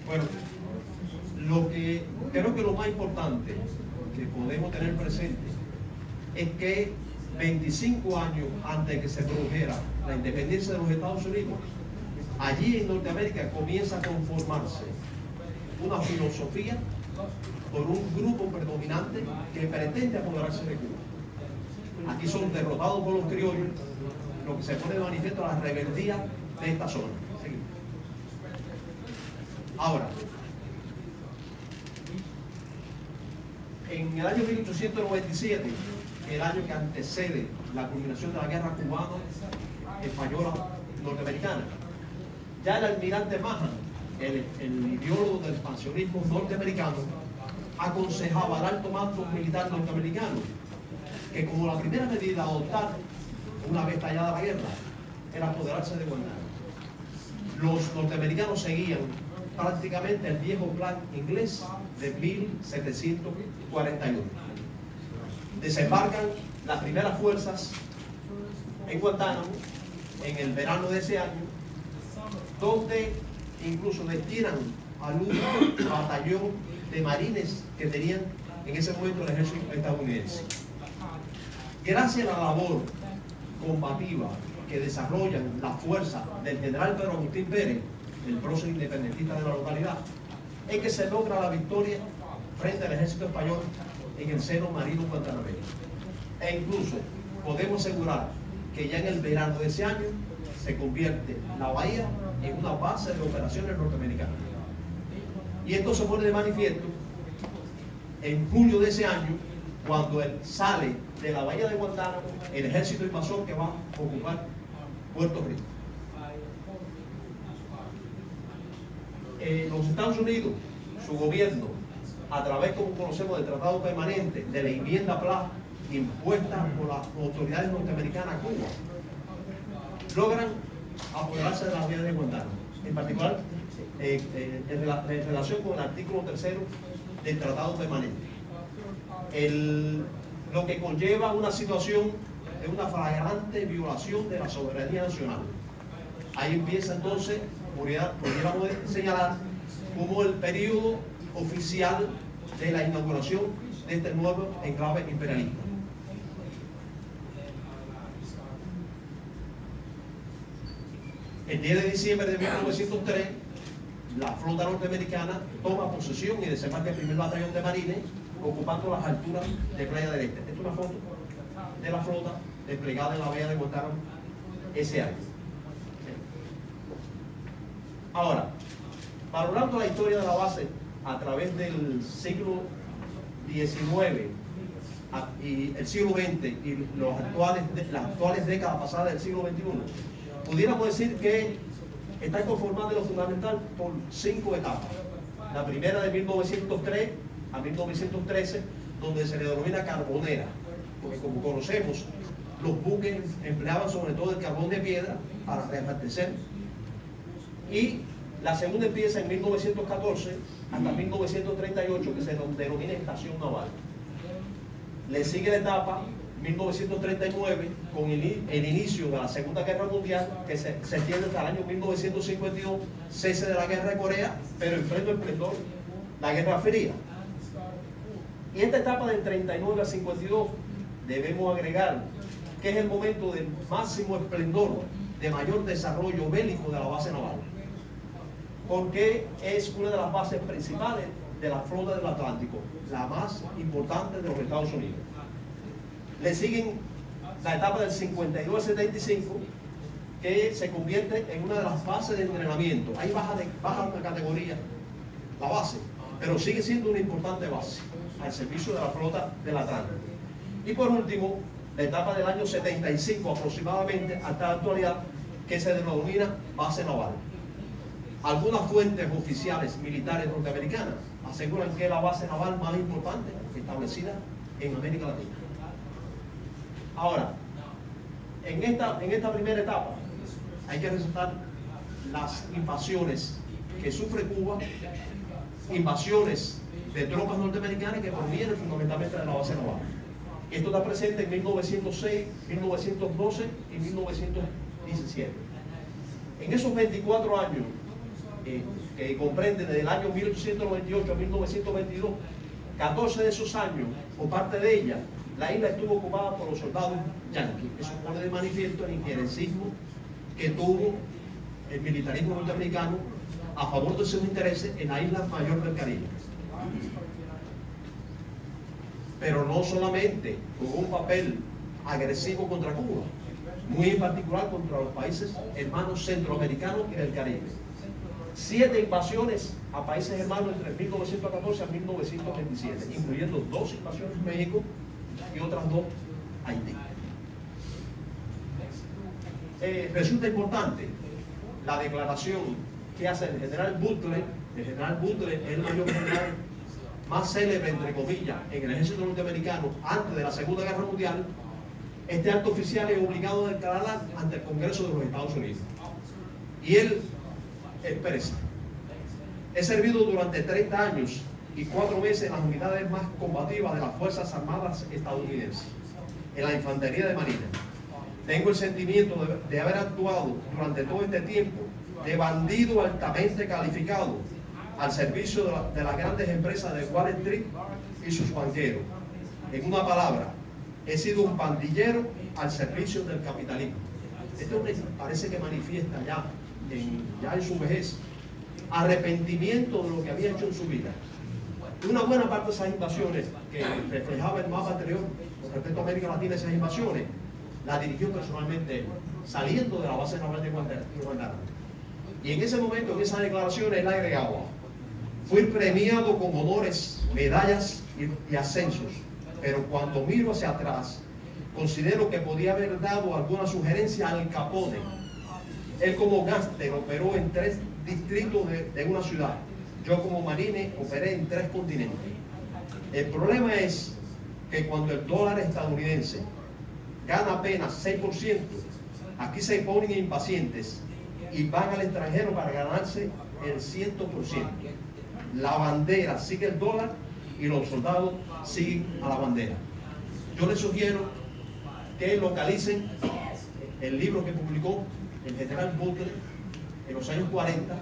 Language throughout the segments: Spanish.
Bueno, creo que lo más importante que podemos tener presente es que 25 años antes de que se produjera la independencia de los Estados Unidos, allí en Norteamérica comienza a conformarse una filosofía por un grupo predominante que pretende apoderarse de Cuba. Aquí son derrotados por los criollos, lo que se pone de manifiesto la rebeldía de esta zona. Seguimos. Ahora, en el año 1897, el año que antecede la culminación de la guerra cubano-española norteamericana, ya el almirante Mahan, el ideólogo del expansionismo norteamericano, aconsejaba al alto mando militar norteamericano que como la primera medida a adoptar una vez estallada la guerra era apoderarse de Guantánamo. Los norteamericanos seguían prácticamente el viejo plan inglés de 1741. Desembarcan las primeras fuerzas en Guantánamo en el verano de ese año, donde incluso destinan al único batallón de marines que tenían en ese momento el ejército estadounidense. Gracias a la labor combativa que desarrollan las fuerzas del general Pedro Agustín Pérez, el prócer independentista de la localidad, es que se logra la victoria frente al ejército español en el seno marino guantanameño. E incluso podemos asegurar que ya en el verano de ese año se convierte la bahía en una base de operaciones norteamericanas. Y esto se pone de manifiesto en julio de ese año, cuando él sale de la bahía de Guantánamo el ejército invasor que va a ocupar Puerto Rico. Los Estados Unidos, su gobierno, a través, como conocemos, del Tratado Permanente, de la enmienda Pla, impuesta por las autoridades norteamericanas a Cuba, logran apoderarse de la bahía de Guantánamo, en particular en relación con el artículo 3 del Tratado Permanente. Lo que conlleva una situación de una flagrante violación de la soberanía nacional. Ahí empieza entonces, pudiéramos señalar, como el periodo oficial de la inauguración de este nuevo enclave imperialista. El 10 de diciembre de 1903, la flota norteamericana toma posesión y desembarca el primer batallón de marines, ocupando las alturas de Playa del Este. Esta es una foto de la flota desplegada en la bahía de Guantánamo ese año. Ahora, valorando la historia de la base a través del siglo XIX y el siglo XX y las actuales décadas pasadas del siglo XXI, pudiéramos decir que está conformada en lo fundamental por 5 etapas. La primera de 1903 a 1913, donde se le denomina carbonera, porque como conocemos, los buques empleaban sobre todo el carbón de piedra para reabastecer. Y la segunda empieza en 1914 hasta 1938, que se denomina estación naval. Le sigue la etapa 1939 con el inicio de la Segunda Guerra Mundial, que se extiende hasta el año 1952, cese de la Guerra de Corea, pero en pleno esplendor la Guerra Fría. Y esta etapa del 39 al 52 debemos agregar que es el momento del máximo esplendor, de mayor desarrollo bélico de la base naval, porque es una de las bases principales de la flota del Atlántico, la más importante de los Estados Unidos. Le siguen la etapa del 52 al 75, que se convierte en una de las bases de entrenamiento. Ahí baja una categoría la base, pero sigue siendo una importante base al servicio de la flota del Atlántico. Y por último, la etapa del año 75 aproximadamente hasta la actualidad, que se denomina base naval. Algunas fuentes oficiales militares norteamericanas aseguran que es la base naval más importante establecida en América Latina. Ahora, en esta primera etapa hay que resaltar las invasiones que sufre Cuba, invasiones de tropas norteamericanas que provienen fundamentalmente de la base naval. Esto está presente en 1906, 1912 y 1917. En esos 24 años que comprende desde el año 1898 a 1922, 14 de esos años, o parte de ella, la isla estuvo ocupada por los soldados yanquis. Eso pone de manifiesto el injerencismo que tuvo el militarismo norteamericano a favor de sus intereses en la isla mayor del Caribe. Pero no solamente jugó un papel agresivo contra Cuba, muy en particular contra los países hermanos centroamericanos y del Caribe. 7 invasiones a países hermanos entre 1914 a 1927, incluyendo 2 invasiones en México y otras 2 a Haití. Resulta importante la declaración que hace el general Butler. El general Butler es el mayor general más célebre, entre comillas, en el ejército norteamericano antes de la Segunda Guerra Mundial. Este alto oficial es obligado a declarar ante el Congreso de los Estados Unidos. Y él expresa: he servido durante 30 años y 4 meses en las unidades más combativas de las Fuerzas Armadas estadounidenses, en la Infantería de Marina. Tengo el sentimiento de haber actuado durante todo este tiempo de bandido altamente calificado al servicio de las grandes empresas de Wall Street y sus banqueros. En una palabra, he sido un pandillero al servicio del capitalismo. Esto parece que manifiesta ya en su vejez arrepentimiento de lo que había hecho en su vida. Una buena parte de esas invasiones que reflejaba el mapa anterior con respecto a América Latina, esas invasiones la dirigió personalmente él, saliendo de la base naval de Guantánamo. Y en ese momento, en esas declaraciones, él agregaba: fui premiado con honores, medallas y ascensos, pero cuando miro hacia atrás, considero que podía haber dado alguna sugerencia al Capone. Él como gángster operó en 3 distritos de una ciudad. Yo como marine operé en 3 continentes. El problema es que cuando el dólar estadounidense gana apenas 6%, aquí se ponen impacientes y van al extranjero para ganarse el 100%. La bandera sigue el dólar y los soldados siguen a la bandera. Yo les sugiero que localicen el libro que publicó el general Butler en los años 40,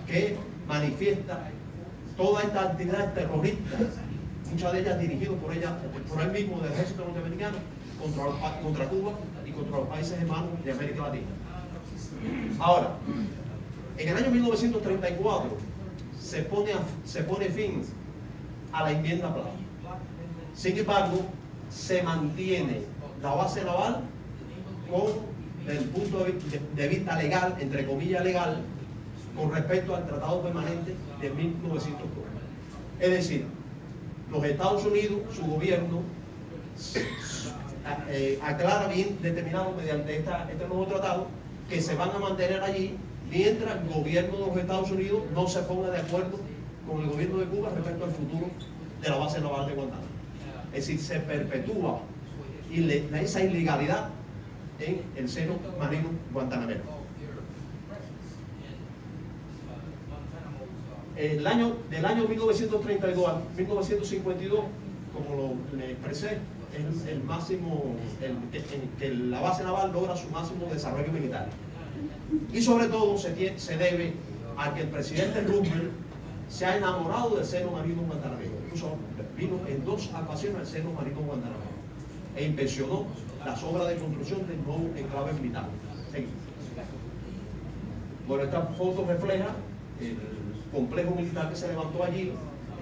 que manifiesta toda esta actividad terrorista, muchas de ellas dirigidas por él mismo del ejército norteamericano, contra Cuba y contra los países hermanos de América Latina. Ahora, en el año 1934 se pone fin a la enmienda Platt. Sin embargo, se mantiene la base naval desde el punto de vista legal, entre comillas legal, con respecto al Tratado Permanente de 1904. Es decir, los Estados Unidos, su gobierno, aclara bien determinado mediante este nuevo tratado que se van a mantener allí mientras el gobierno de los Estados Unidos no se ponga de acuerdo con el gobierno de Cuba respecto al futuro de la base naval de Guantánamo. Es decir, se perpetúa esa ilegalidad en el seno marino guantanamero. Del año 1932 a 1952, como le expresé, es el máximo, que la base naval logra su máximo desarrollo militar. Y sobre todo se debe a que el presidente Roosevelt se ha enamorado del seno marino guantanamero. Incluso vino en 2 ocasiones al seno marino guantanamero e inspeccionó las obras de construcción del nuevo enclave militar. Seguimos. Bueno, esta foto refleja el complejo militar que se levantó allí.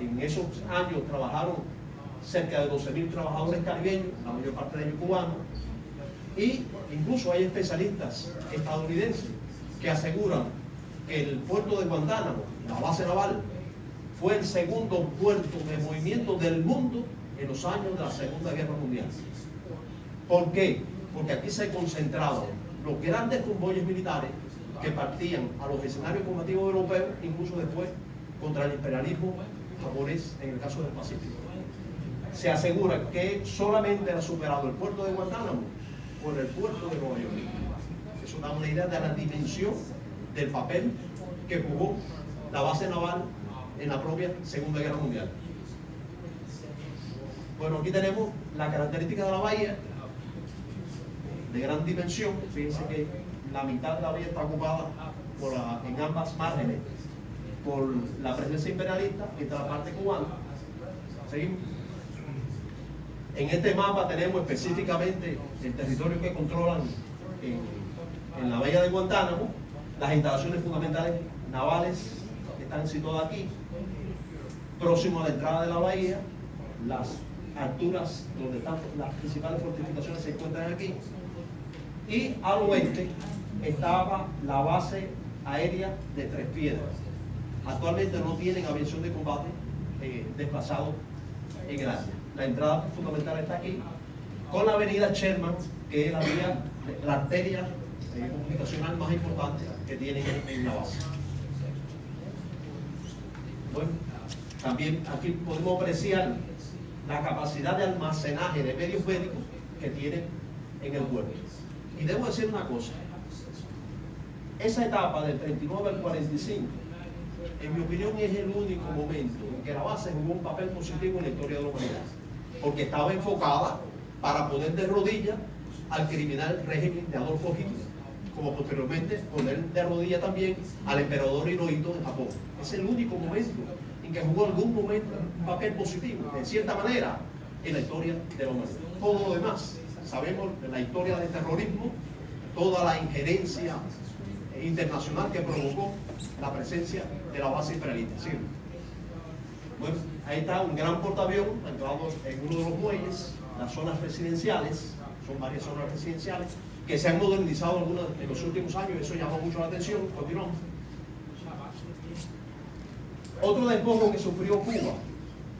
En esos años trabajaron cerca de 12.000 trabajadores caribeños, la mayor parte de ellos cubanos, y incluso hay especialistas estadounidenses que aseguran que el puerto de Guantánamo, la base naval, fue el segundo puerto de movimiento del mundo en los años de la Segunda Guerra Mundial. ¿Por qué? Porque aquí se concentraban los grandes convoyes militares que partían a los escenarios combativos europeos, incluso después contra el imperialismo japonés en el caso del Pacífico. Se asegura que solamente era superado el puerto de Guantánamo por el puerto de Nueva York. Eso da una idea de la dimensión del papel que jugó la base naval en la propia Segunda Guerra Mundial. Bueno, aquí tenemos la característica de la bahía de gran dimensión. Fíjense que la mitad de la bahía está ocupada en ambas márgenes por la presencia imperialista, y esta es la parte cubana. Seguimos. En este mapa tenemos específicamente el territorio que controlan en la bahía de Guantánamo. Las instalaciones fundamentales navales están situadas aquí, próximo a la entrada de la bahía. Las alturas donde están las principales fortificaciones se encuentran aquí, y al oeste estaba la base aérea de Tres Piedras. Actualmente no tienen aviación de combate desplazado en el área. La entrada fundamental está aquí, con la avenida Sherman, que es la arteria comunicacional más importante que tienen en la base. Bueno, también aquí podemos apreciar la capacidad de almacenaje de medios médicos que tienen en el puerto. Y debo decir una cosa, esa etapa del 39 al 45, en mi opinión, es el único momento en que la base jugó un papel positivo en la historia de la humanidad, porque estaba enfocada para poner de rodillas al criminal régimen de Adolfo Hitler, como posteriormente poner de rodillas también al emperador Hirohito de Japón. Es el único momento en que jugó algún momento un papel positivo, de cierta manera, en la historia de la humanidad. Todo lo demás, sabemos en la historia del terrorismo, toda la injerencia internacional que provocó la presencia de la base imperialista. ¿Sí? Bueno, ahí está un gran portaavión anclado en uno de los muelles, las zonas residenciales, son varias zonas residenciales, que se han modernizado algunas en los últimos años, eso llamó mucho la atención. Continuamos. Otro despojo que sufrió Cuba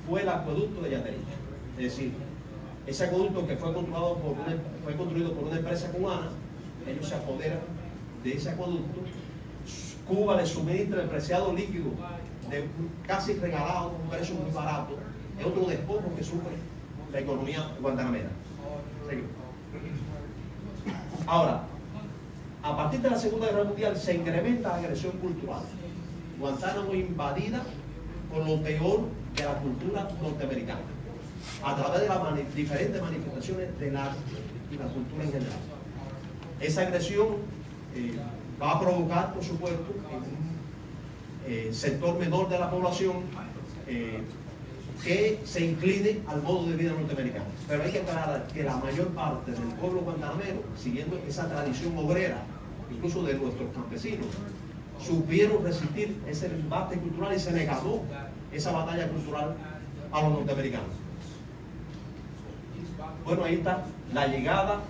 fue el acueducto de Yatería. Es decir, ese acueducto que fue construido por una empresa cubana, ellos se apoderan de ese acueducto. Cuba le suministra el preciado líquido casi regalado, a un precio muy barato. Es otro despojo que sufre la economía guantanamera. Seguimos. Ahora, a partir de la Segunda Guerra Mundial se incrementa la agresión cultural. Guantánamo invadida por lo peor de la cultura norteamericana, a través de las diferentes manifestaciones del arte y la cultura en general. Esa agresión va a provocar, por supuesto, en un sector menor de la población que se incline al modo de vida norteamericano. Pero hay que aclarar que la mayor parte del pueblo guantanamero, siguiendo esa tradición obrera, incluso de nuestros campesinos, supieron resistir ese embate cultural y se le ganó esa batalla cultural a los norteamericanos. Bueno, ahí está la llegada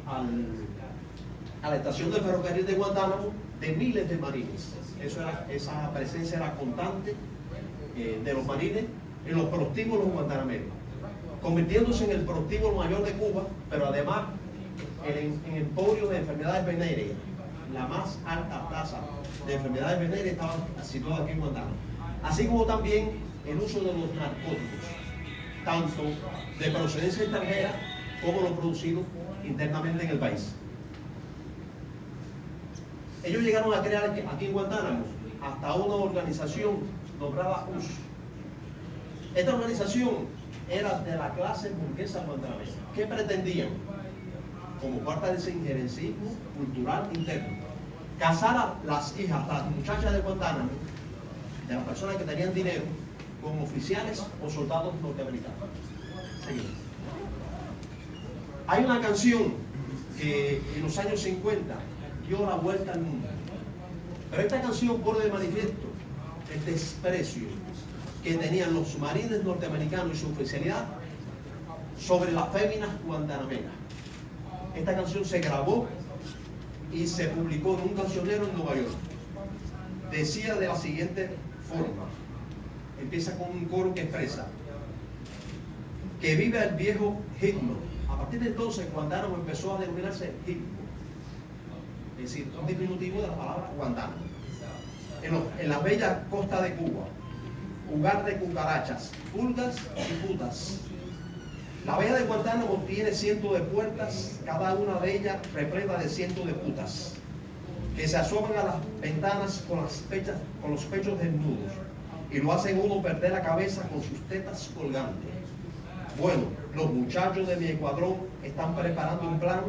a la estación de ferrocarril de Guantánamo de miles de marines. Esa presencia era constante de los marines en los prostíbulos guantanameros, convirtiéndose en el prostíbulo mayor de Cuba, pero además en emporio de enfermedades venéreas. La más alta tasa de enfermedades venéreas estaba situada aquí en Guantánamo, así como también el uso de los narcóticos, tanto de procedencia extranjera como los producidos internamente en el país. Ellos llegaron a crear aquí en Guantánamo hasta una organización nombrada US. Esta organización era de la clase burguesa guantanamera. ¿Qué pretendían? Como parte de ese injerencismo cultural interno, casar a las hijas, las muchachas de Guantánamo, de las personas que tenían dinero, con oficiales o soldados norteamericanos. Seguimos. Hay una canción que en los años 50 dio la vuelta al mundo, pero esta canción pone de manifiesto el desprecio que tenían los marines norteamericanos y su oficialidad sobre las féminas guantanameras. Esta canción se grabó y se publicó en un cancionero en Nueva York. Decía de la siguiente forma, empieza con un coro que expresa: que viva el viejo Hitler. A partir de entonces Guantánamo empezó a denominarse Hitler, es decir, un diminutivo de la palabra Guantánamo. En la bella costa de Cuba, hogar de cucarachas, pulgas y putas. La bahía de Guantánamo tiene cientos de puertas, cada una de ellas repleta de cientos de putas, que se asoman a las ventanas con los pechos desnudos y lo hacen uno perder la cabeza con sus tetas colgantes. Bueno, los muchachos de mi escuadrón están preparando un plan,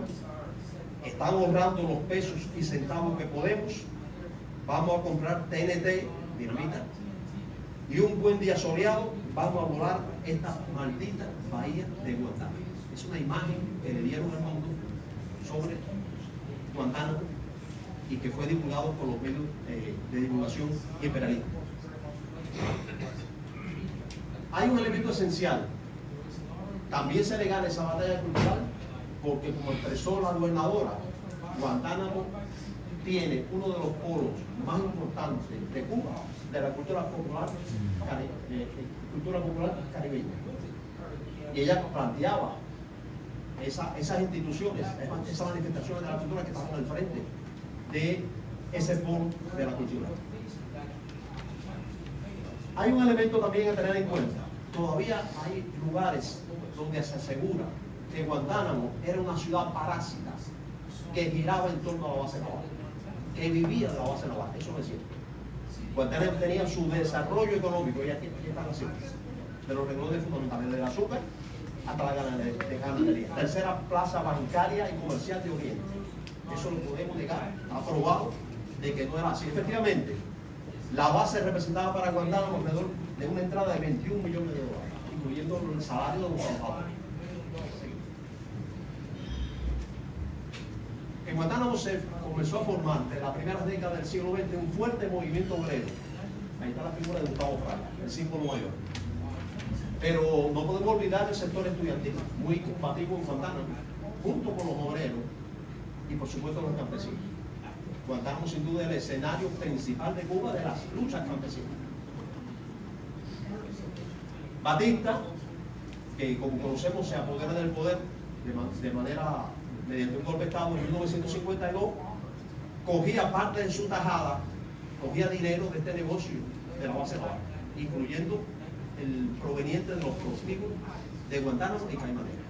están ahorrando los pesos y centavos que podemos. Vamos a comprar TNT dinamita, y un buen día soleado vamos a volar esta maldita bahía de Guantánamo. Es una imagen que le dieron al mundo sobre Guantánamo y que fue divulgado por los medios de divulgación imperialistas. Hay un elemento esencial. También se le gana esa batalla cultural porque, como expresó la gobernadora, Guantánamo tiene uno de los polos más importantes de Cuba, de la cultura popular caribeña. Y ella planteaba esas instituciones, esas manifestaciones de la cultura que estaban al frente de ese polo de la cultura. Hay un elemento también a tener en cuenta. Todavía hay lugares donde se asegura que Guantánamo era una ciudad parásita que giraba en torno a la base naval, que vivía de la base naval. Eso no es cierto. Guantánamo tenía su desarrollo económico, y aquí están las cifras, de los renglones fundamentales, del azúcar hasta la ganadería. Tercera plaza bancaria y comercial de Oriente. Eso lo podemos negar, aprobado de que no era así. Efectivamente, la base representaba para Guantánamo alrededor de una entrada de 21 millones de dólares, incluyendo el salario de los trabajadores. En Guantánamo se comenzó a formar en las primeras décadas del siglo XX un fuerte movimiento obrero. Ahí está la figura de Gustavo Fraya, el símbolo mayor. Pero no podemos olvidar el sector estudiantil, muy combativo en Guantánamo, junto con los obreros y por supuesto los campesinos. Guantánamo sin duda es el escenario principal de Cuba de las luchas campesinas. Batista, que como conocemos se apodera del poder de manera mediante un golpe de Estado en 1952, cogía parte de su tajada, cogía dinero de este negocio de la base naval, incluyendo el proveniente de los prostíbulos de Guantánamo y Caimanera.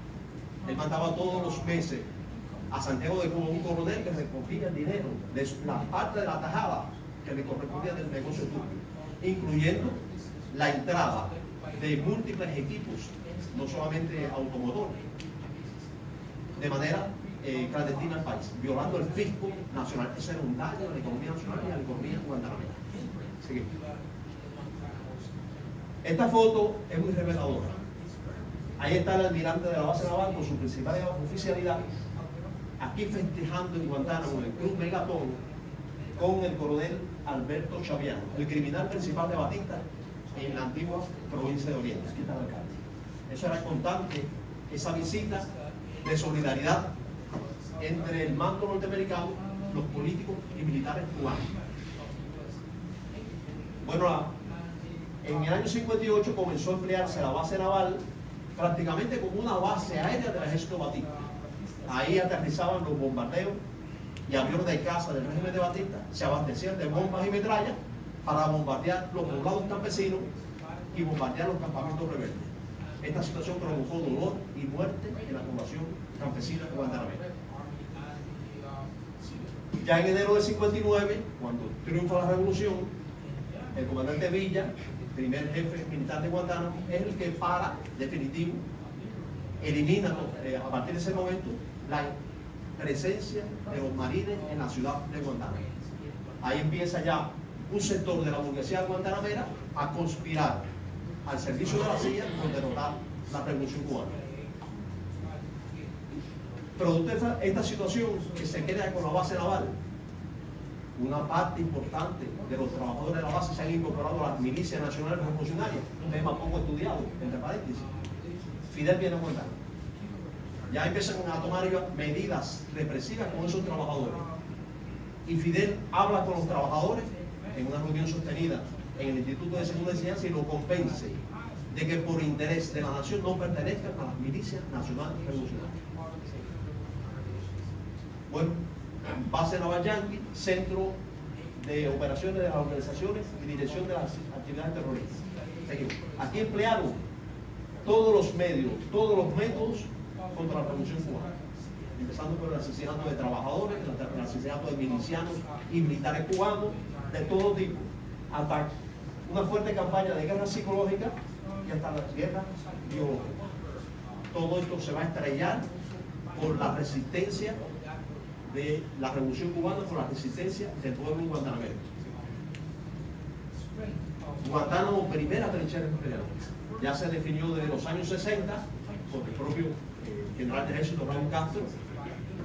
Él mandaba todos los meses a Santiago de Cuba un coronel que recogía el dinero de la parte de la tajada que le correspondía del negocio turbio, incluyendo la entrada de múltiples equipos, no solamente automotores, de manera clandestina al país, violando el fisco nacional. Eso era un daño a la economía nacional y a la economía guantanamera. Seguimos. Esta foto es muy reveladora. Ahí está el almirante de la base naval con su principal oficialidad, aquí festejando en Guantánamo, en el Club Megatón, con el coronel Alberto Chaviano, el criminal principal de Batista en la antigua provincia de Oriente. Aquí está el alcalde. Eso era constante, esa visita de solidaridad entre el mando norteamericano, los políticos y militares cubanos. Bueno, en el año 58 comenzó a emplearse la base naval prácticamente como una base aérea del ejército Batista. Ahí aterrizaban los bombardeos y aviones de caza del régimen de Batista, se abastecían de bombas y metrallas para bombardear los poblados campesinos y bombardear los campamentos rebeldes. Esta situación provocó dolor y muerte en la población campesina guantanamera. Ya en enero del 59, cuando triunfa la revolución, el comandante Villa, primer jefe militar de Guantánamo, es el que para, definitivo, elimina a partir de ese momento la presencia de los marines en la ciudad de Guantánamo. Ahí empieza ya un sector de la burguesía guantanamera a conspirar al servicio de la CIA por derrotar la revolución cubana. Producto de esta situación que se crea con la base naval, una parte importante de los trabajadores de la base se han incorporado a las milicias nacionales revolucionarias, un tema poco estudiado, entre paréntesis. Fidel viene a Guantánamo. Ya empiezan a tomar medidas represivas con esos trabajadores. Y Fidel habla con los trabajadores en una reunión sostenida en el Instituto de Segunda Enseñanza y lo convence de que por interés de la nación no pertenezcan a las milicias nacionales revolucionarias. Bueno, base naval yanqui, centro de operaciones de las organizaciones y dirección de las actividades terroristas. Seguimos. Aquí emplearon todos los medios, todos los métodos contra la revolución cubana, empezando por el asesinato de trabajadores, el asesinato de milicianos y militares cubanos de todo tipo, hasta una fuerte campaña de guerra psicológica y hasta la guerra biológica. Todo esto se va a estrellar por la resistencia de la revolución cubana, por la resistencia del pueblo guantanamero. Guantánamo, primera trinchera imperial. Ya se definió desde los años 60 por el propio general de ejército Raúl Castro.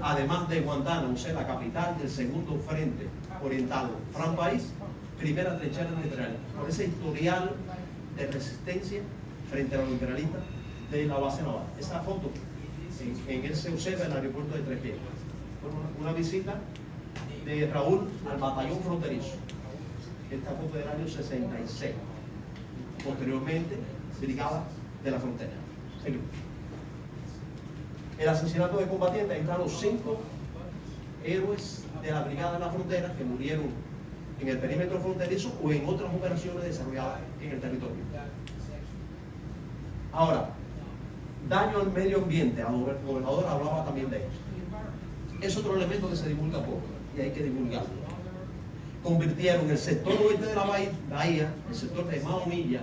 Además de Guantánamo, ser la capital del segundo frente oriental, Fran País, primera trinchera imperial. Por ese historial de resistencia frente a los imperialistas de la base naval. Esta foto en él se observa en el aeropuerto de Tres Piedras. Una visita de Raúl al batallón fronterizo. Esta foto del año 66. Posteriormente, brigada de la frontera. Seguimos. El asesinato de combatientes, ahí están los 5 héroes de la brigada de la frontera que murieron en el perímetro fronterizo o en otras operaciones desarrolladas en el territorio. Ahora, daño al medio ambiente, el gobernador hablaba también de eso. Es otro elemento que se divulga poco y hay que divulgarlo. Convirtieron el sector oeste de la bahía, el sector de Maunilla,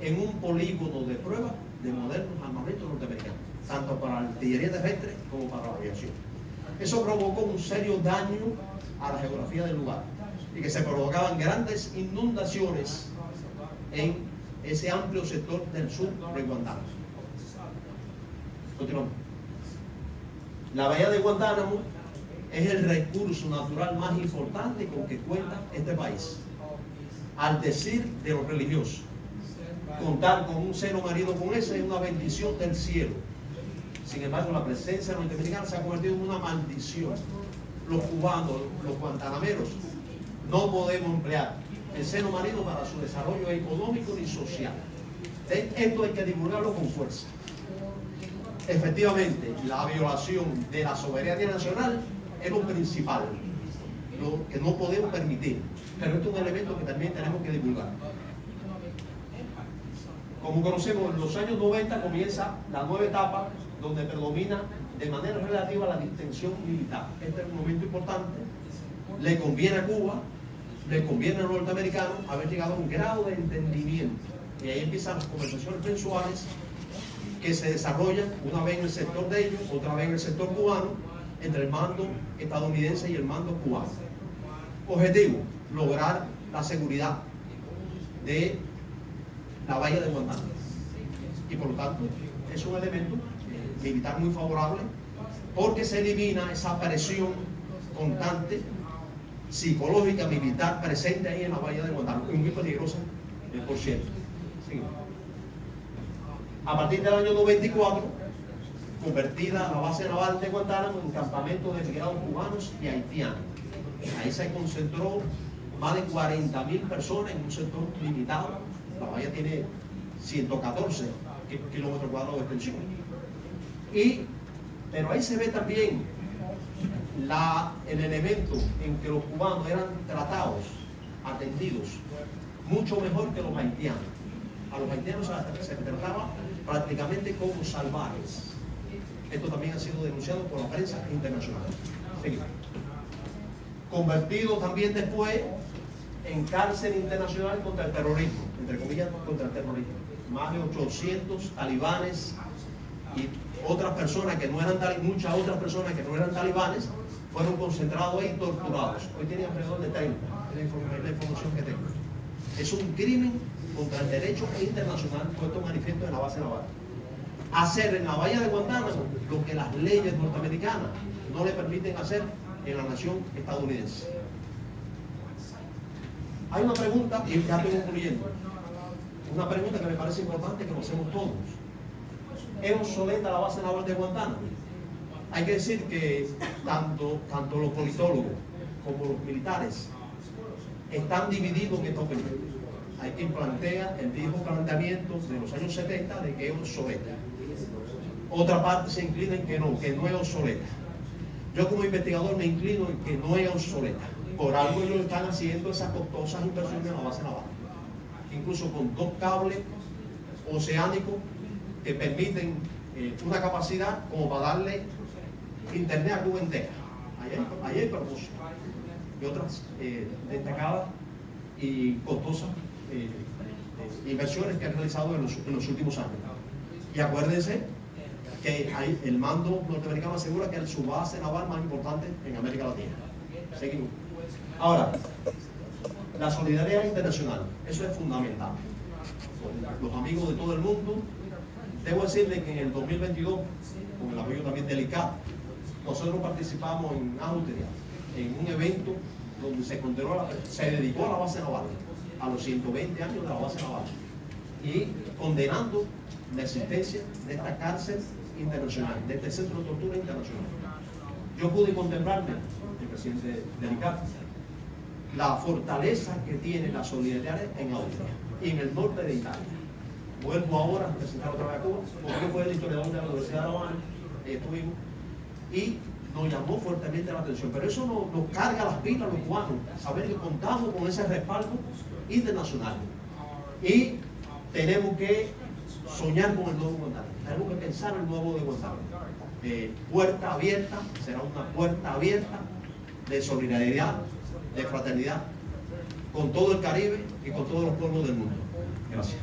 en un polígono de prueba de modernos armamentos norteamericanos, tanto para la artillería terrestre como para la aviación. Eso provocó un serio daño a la geografía del lugar y que se provocaban grandes inundaciones en ese amplio sector del sur de Guantánamo. Continuamos. La bahía de Guantánamo es el recurso natural más importante con que cuenta este país. Al decir de los religiosos, contar con un seno marino con ese es una bendición del cielo. Sin embargo, la presencia norteamericana se ha convertido en una maldición. Los cubanos, los guantanameros, no podemos emplear el seno marino para su desarrollo económico ni social. Esto hay que divulgarlo con fuerza. Efectivamente, la violación de la soberanía nacional es lo principal, lo que no podemos permitir. Pero esto es un elemento que también tenemos que divulgar. Como conocemos, en los años 90 comienza la nueva etapa donde predomina de manera relativa la distensión militar. Este es un momento importante. Le conviene a Cuba, le conviene a los norteamericanos haber llegado a un grado de entendimiento. Y ahí empiezan las conversaciones mensuales que se desarrollan una vez en el sector de ellos, otra vez en el sector cubano, entre el mando estadounidense y el mando cubano. Objetivo: lograr la seguridad de la bahía de Guantánamo. Y por lo tanto, es un elemento militar muy favorable porque se elimina esa presión constante psicológica militar presente ahí en la bahía de Guantánamo, y muy peligrosa, por cierto. Sí. A partir del año 94, convertida la base naval de Guantánamo en campamento de emigrados cubanos y haitianos. Ahí se concentró más de 40.000 personas en un sector limitado. La bahía tiene 114 kilómetros cuadrados de extensión. Pero ahí se ve también el elemento en que los cubanos eran tratados, atendidos, mucho mejor que los haitianos. A los haitianos se les trataba prácticamente como salvajes. Esto también ha sido denunciado por la prensa internacional. Seguimos. Convertido también después en cárcel internacional contra el terrorismo, entre comillas, contra el terrorismo. Más de 800 talibanes y otras personas que no eran muchas otras personas que no eran talibanes fueron concentrados ahí y torturados. Hoy tiene alrededor de 30, es la información que tengo. Es un crimen contra el derecho internacional puesto en manifiesto en la base naval. Hacer en la bahía de Guantánamo lo que las leyes norteamericanas no le permiten hacer en la nación estadounidense. Hay una pregunta, y ya estoy concluyendo, una pregunta que me parece importante que nos hacemos todos. ¿Es obsoleta la base naval de Guantánamo? Hay que decir que tanto los politólogos como los militares están divididos en esta opinión. Hay quien plantea el viejo planteamiento de los años 70 de que es obsoleta. Otra parte se inclina en que no es obsoleta. Yo como investigador me inclino en que no es obsoleta. Por algo ellos están haciendo esas costosas inversiones en la base naval. Incluso con 2 cables oceánicos que permiten una capacidad como para darle internet a Cuba entera. Ahí hay propósito. Y otras destacadas y costosas inversiones que han realizado en los últimos años. Y acuérdense que el mando norteamericano asegura que es su base naval más importante en América Latina. Seguimos. Ahora, La solidaridad internacional, eso es fundamental. Con los amigos de todo el mundo, debo decirles que en el 2022, con el apoyo también del ICAP, nosotros participamos en Austria, en un evento donde se dedicó a la base naval, a los 120 años de la base naval, y condenando la existencia de esta cárcel internacional, de este centro de tortura internacional. Yo pude contemplarme, el presidente del ICAP, la fortaleza que tiene la solidaridad en Austria y en el norte de Italia. Vuelvo ahora a presentar otra vez a Cuba, porque yo fui el historiador de la Universidad de La Habana, estuvimos, y nos llamó fuertemente la atención. Pero eso nos carga las pilas a los cubanos, saber que contamos con ese respaldo internacional. Y tenemos que soñar con el nuevo Guantánamo, tenemos que pensar en el nuevo de Guantánamo. Puerta abierta, será una puerta abierta de solidaridad, de fraternidad, con todo el Caribe y con todos los pueblos del mundo. Gracias.